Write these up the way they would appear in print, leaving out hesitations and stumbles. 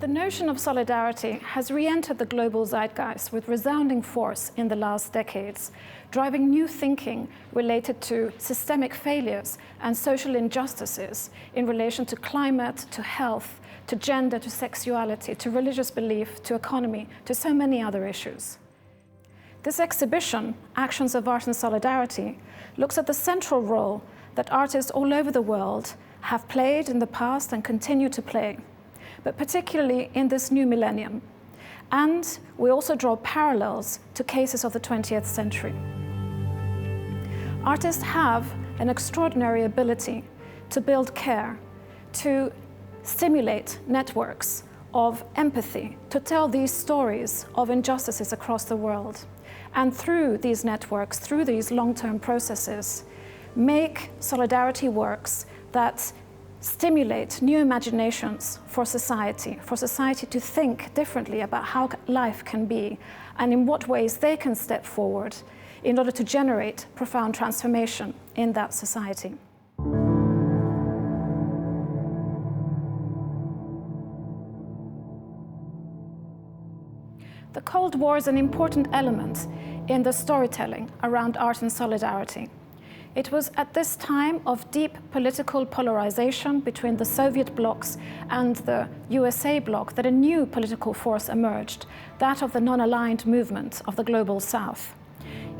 The notion of solidarity has re-entered the global zeitgeist with resounding force in the last decades, driving new thinking related to systemic failures and social injustices in relation to climate, to health, to gender, to sexuality, to religious belief, to economy, to so many other issues. This exhibition, Actions of Art and Solidarity, looks at the central role that artists all over the world have played in the past and continue to play, but particularly in this new millennium. And we also draw parallels to cases of the 20th century. Artists have an extraordinary ability to build care, to stimulate networks of empathy, to tell these stories of injustices across the world. And through these networks, through these long-term processes, make solidarity works that stimulate new imaginations for society to think differently about how life can be and in what ways they can step forward in order to generate profound transformation in that society. The Cold War is an important element in the storytelling around art and solidarity. It was at this time of deep political polarization between the Soviet blocs and the USA bloc that a new political force emerged, that of the non-aligned movement of the Global South.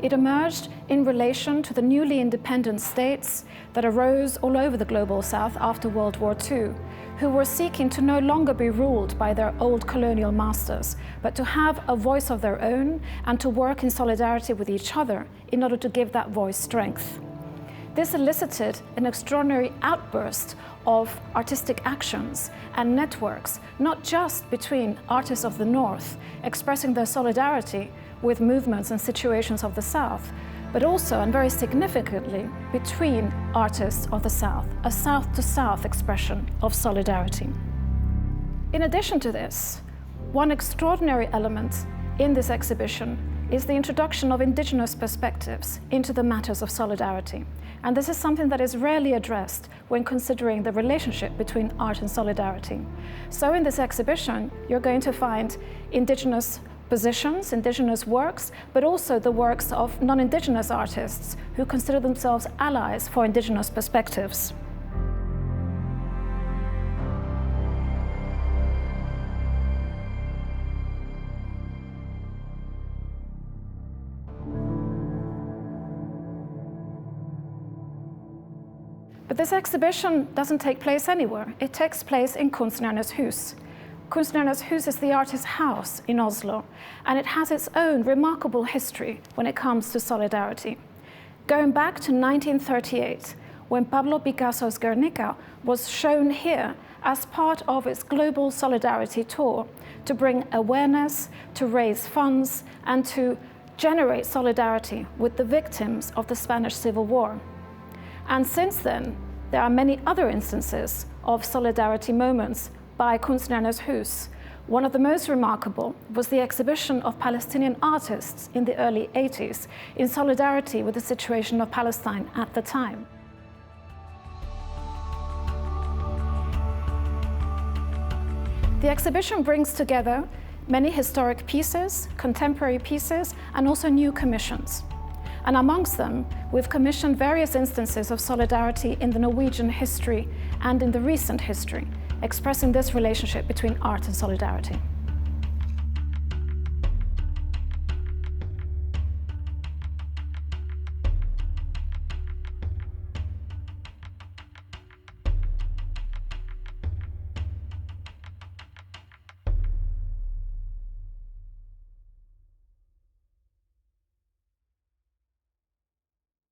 It emerged in relation to the newly independent states that arose all over the Global South after World War II, who were seeking to no longer be ruled by their old colonial masters, but to have a voice of their own and to work in solidarity with each other in order to give that voice strength. This elicited an extraordinary outburst of artistic actions and networks, not just between artists of the North expressing their solidarity with movements and situations of the South, but also, and very significantly, between artists of the South, a South-to-South expression of solidarity. In addition to this, one extraordinary element in this exhibition is the introduction of indigenous perspectives into the matters of solidarity. And this is something that is rarely addressed when considering the relationship between art and solidarity. So in this exhibition, you're going to find indigenous positions, indigenous works, but also the works of non-indigenous artists who consider themselves allies for indigenous perspectives. But this exhibition doesn't take place anywhere. It takes place in Kunstnernes Hus. Kunstnernes Hus is the artist's house in Oslo, and it has its own remarkable history when it comes to solidarity. Going back to 1938, when Pablo Picasso's Guernica was shown here as part of its global solidarity tour to bring awareness, to raise funds, and to generate solidarity with the victims of the Spanish Civil War. And since then, there are many other instances of solidarity moments by Kunstnernes Hus. One of the most remarkable was the exhibition of Palestinian artists in the early 80s in solidarity with the situation of Palestine at the time. The exhibition brings together many historic pieces, contemporary pieces, and also new commissions. And amongst them, we've commissioned various instances of solidarity in the Norwegian history and in the recent history, expressing this relationship between art and solidarity.